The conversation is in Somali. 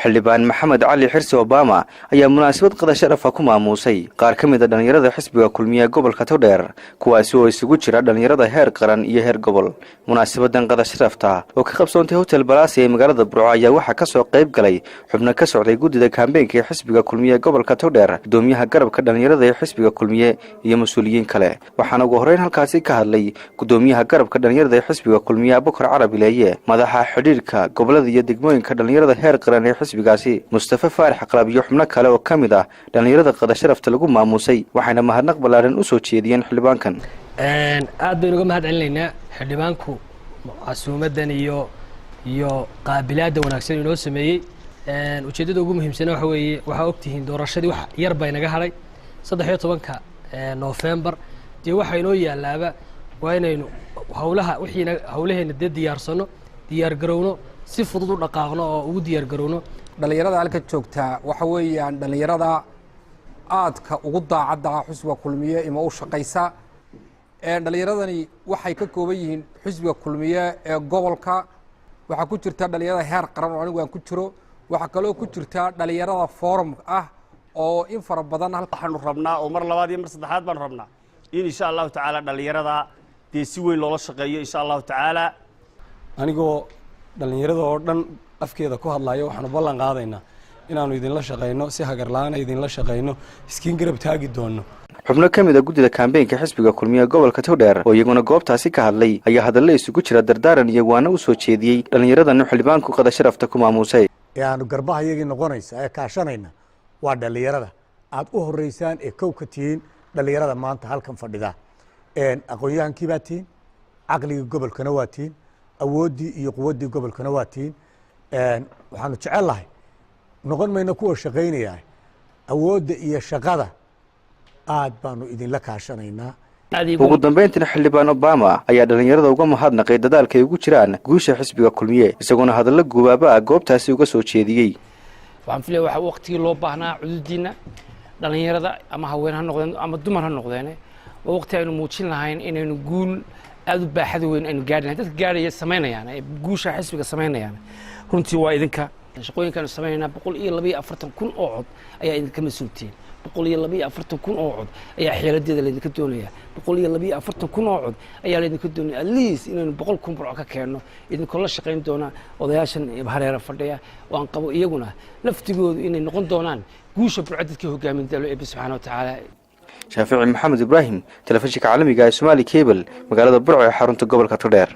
xildhibaan Maxamed Cali Xirsi Obama ayaa munaasabad qada sharaf ah ku maamuusay qaar ka mid ah dhalinyarada xisbiga kulmiye gobolka Togdheer kuwaasi oo isugu jira dhalinyarada heer qaran iyo heer gobol. Munaasabadan qada sharafta oo ka qabsoontay Hotel Palace ee magaalada Burco ayaa waxa ka soo qayb galay xubno ka socday gudida kaambeynka ee xisbiga kulmiye gobolka Togdheer, gudoomiyaha garabka dhalinyarada ee xisbiga kulmiye iyo mas'uuliyiin kale. Waxaana ugu horeyn halkaasi ka hadlay gudoomiyaha garabka dhalinyarada ee xisbiga kulmiye Abukar Carabi Leeye, madaxa xidhiidhka gobolada iyo degmooyinka dhalinyarada heer qaran ee xisbigaasi Mustafa Faarax Qalaab iyo xubno kale oo kamid ah dhalinyarada qada sharafta lagu maamuusay waxayna mahadnaq balaaran u soo jeediyeen xildhibaankan. aad baynu uga mahad celinaynaa xildhibaanku casuumadan iyo qaabilaada wanaagsan inoo sameeyay. ujeedada ugu muhiimsan waxa weeye waxa ogtihiin doorashadii wax yar bay naga haray 13ka November dee waxa inoo yaalaaba waa inaynu hawlaheena diyaarsano diyaar garowno si fudud u dhaqaaqno oo ugu diyaar garowno. dhalinyarada halka joogta waxa weeyaan dhalinyarada aadka ugu daacadda xisbiga kulmiye ima u shaqaysa. dhalinyaradani waxay ka kooban yihiin xisbiga kulmiye ee gobolka, waxa ku jirta dhalinyarada heer qaran oo anigu aan ku jiro, waxa kale oo ku jirta dhalinyarada forum ah oo in fara badan waxaanu rabnaa oo mar labaad iyo mar saddexaad baan rabnaa in insha Allah taala dhalinyarada dee si weyn loola shaqeeyo insha Allah taala. anigoo dhalinyarada oo dhan afkeeda ku hadlayo waxaanu ballan qaadaynaa inaanu idinla shaqeyno si hagar la'aan idinla shaqeyno iskiin garab taagi doono. xubno ka mid ah gudida kaambeynka xisbiga kulmiye gobolka Togdheer oo iyaguna goobtaasi ka hadlay ayaa hadallo isugu jira dardaaran iyo waana u soo jeediyay dhalinyaradan xildhibaanku qada sharafta ku maamuusay. yaanu garbaha iyagii noqonaysa ee kaashanayna waa dhalinyarada aad u horeysaan ee kow ka tihiin dhalinyarada maanta halkan fadhida. aqoon-yahankii baa tihiin, caqligii gobolkana waa tihiin, awooddii iyo quwaddii gobolkana waa tihiin. waxaanu jecel lahay noqon mayno kuwa shaqaynaya awoodda iyo shaqada aad baanu idinla kaashanaynaa. ugu dambeyntina xildhibaan Obama ayaa dhalinyarada uga mahadnaqay dadaalka ay ugu jiraan guusha xisbiga kulmiye isaguna hadallo gubaaba ah goobtaasi uga soo jeediyey. waxaan filayaa waxa waqtigii loo baahnaa cududiina dhalinyarada ama haween ha noqdeen ama dumar ha noqdeen waa waqti aynu muujin lahayn inaynu guul aad u baaxad weyn aynu gaadhnayn. dadka gaadhaya sameynayaan guusha xisbiga sameynayaan runtii waa idinka. shaqooyinkan sameynayna 142,000 oo cod ayaa idinka mas'uultiin. 142,000 oo cod ayaa xeeladeeda laydinka doonaya. 142,000 oo cod ayaa laydinka doonaya at least inaynu 100,000 burco ka keenno idinkoo la shaqayn doona odayaashan hareera fadhiya waan qabo iyaguna laftigoodu inay noqon doonaan guusha burco dadka hogaamin dalo ee subxaanahu wa ta'ala. Shaafici Maxamed Ibrahim, telefishinka caalamiga ee Somali Cable, magaalada Burco ee xarunta gobolka Togdheer.